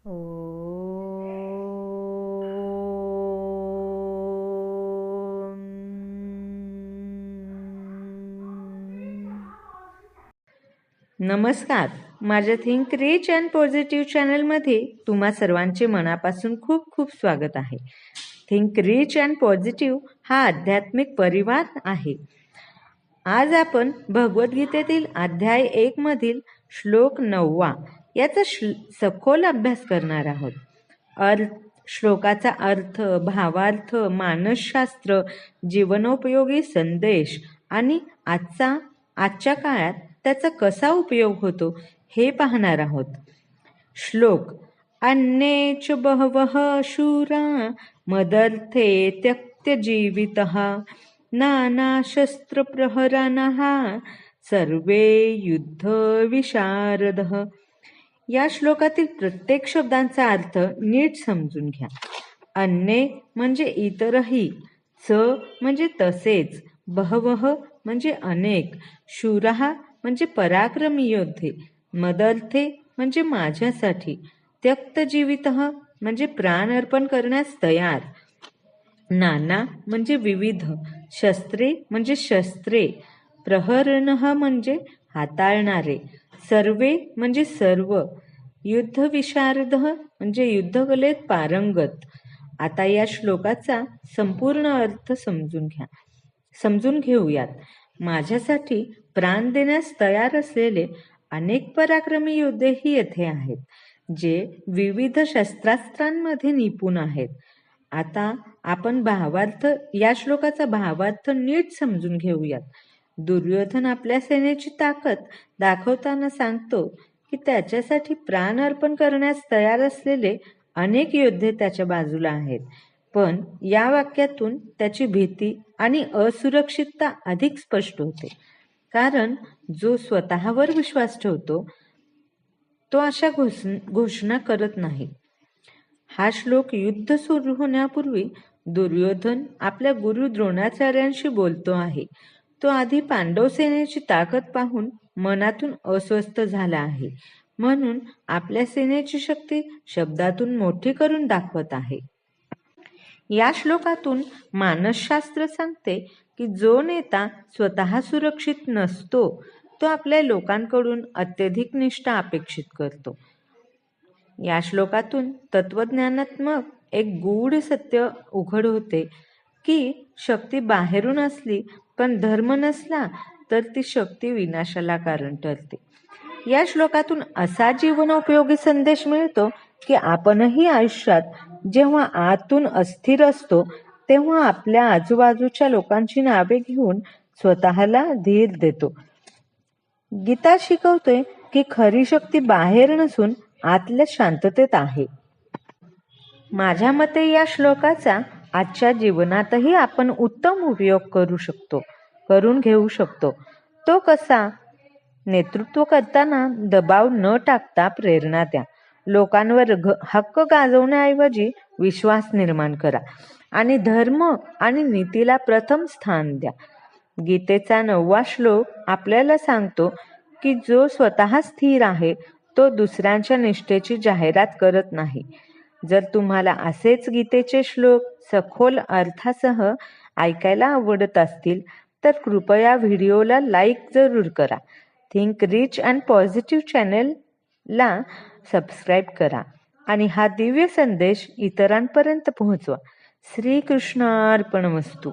ओ नमस्कार. माझ्या think rich and positive चॅनलमध्ये तुम्हा सर्वांचे मनापासून खूप खूप स्वागत आहे. थिंक रिच अँड पॉझिटिव्ह हा आध्यात्मिक परिवार आहे. आज आपण भगवद्गीतेतील अध्याय 1 मधील श्लोक 9 याचा सखोल अभ्यास करणार आहोत. श्लोकाचा अर्थ, भावार्थ, मानसशास्त्र, जीवनोपयोगी संदेश आणि आजच्या काळात त्याचा कसा उपयोग होतो हे पाहणार आहोत. श्लोक: अन्ये च बहवः शूरा मदर्थे त्यक्त्य जीवितः नानाशस्त्रप्रहरानः सर्वे युद्ध विशारदः. या श्लोकातील प्रत्येक शब्दांचा अर्थ नीट समजून घ्या. अन्ये म्हणजे इतरही, च म्हणजे तसेच, बहवः म्हणजे अनेक, शूरः म्हणजे पराक्रमी योद्धे, मदर्थे म्हणजे माझ्यासाठी, त्यक्त जीवितः म्हणजे प्राण अर्पण करण्यास तयार, नाना म्हणजे विविध, शस्त्रे म्हणजे शस्त्रे, प्रहरणः म्हणजे हाताळणारे, सर्वे म्हणजे सर्व, युद्ध विशारद म्हणजे युद्धकलेत पारंगत. आता या श्लोकाचा संपूर्ण अर्थ समजून घेऊयात. माझ्यासाठी प्राण देण्यास तयार असलेले अनेक पराक्रमी योद्धेही येथे आहेत, जे विविध शस्त्रास्त्रांमध्ये निपुण आहेत. आता आपण या श्लोकाचा भावार्थ नीट समजून घेऊयात. दुर्योधन आपल्या सेनेची ताकद दाखवताना सांगतो की त्याच्यासाठी प्राण अर्पण करण्यास तयार असलेले अनेक योद्धे त्याच्या बाजूला आहेत. पण या वाक्यातून त्याची भीती आणि असुरक्षितता अधिक स्पष्ट होते. कारण जो स्वतःवर विश्वास ठेवतो तो अशा घोषणा करत नाही. हा श्लोक युद्ध सुरू होण्यापूर्वी दुर्योधन आपल्या गुरु द्रोणाचार्यांशी बोलतो आहे. तो आधी पांडव सेनेची ताकद पाहून मनातून अस्वस्थ झाला आहे, म्हणून आपल्या सेनेची शक्ती शब्दातून मोठी करून दाखवत आहे. या श्लोकातून मानसशास्त्र सांगते की जो नेता स्वतः सुरक्षित नसतो तो आपल्या लोकांकडून अत्यधिक निष्ठा अपेक्षित करतो. या श्लोकातून तत्वज्ञानात्मक एक गूढ सत्य उघड होते की शक्ती बाहेरून असली पण धर्म नसला तर ती शक्ती विनाशाला कारण ठरते. या श्लोकातून असा जीवनोपयोगी संदेश मिळतो की आपणही आयुष्यात जेव्हा आतून अस्थिर असतो तेव्हा आपल्या आजूबाजूच्या लोकांची नावे घेऊन स्वतःला धीर देतो. गीता शिकवते की खरी शक्ती बाहेर नसून आतल्या शांततेत आहे. माझ्या मते या श्लोकाचा आजच्या जीवनातही आपण उत्तम उपयोग करून घेऊ शकतो. तो कसा? नेतृत्व करताना दबाव न टाकता प्रेरणा द्या. लोकांवर हक्क गाजवण्याऐवजी विश्वास निर्माण करा आणि धर्म आणि नीतीला प्रथम स्थान द्या. गीतेचा 9वा श्लोक आपल्याला सांगतो की जो स्वतः स्थिर आहे तो दुसऱ्यांच्या निष्ठेची जाहिरात करत नाही. जर तुम्हाला असेच गीतेचे श्लोक सखोल अर्थासह ऐकायला आवडत असतील तर कृपया व्हिडिओला लाईक जरूर करा. थिंक रिच अँड पॉझिटिव्ह चॅनलला सबस्क्राईब करा आणि हा दिव्य संदेश इतरांपर्यंत पोहोचवा. श्रीकृष्णार्पणमस्तु.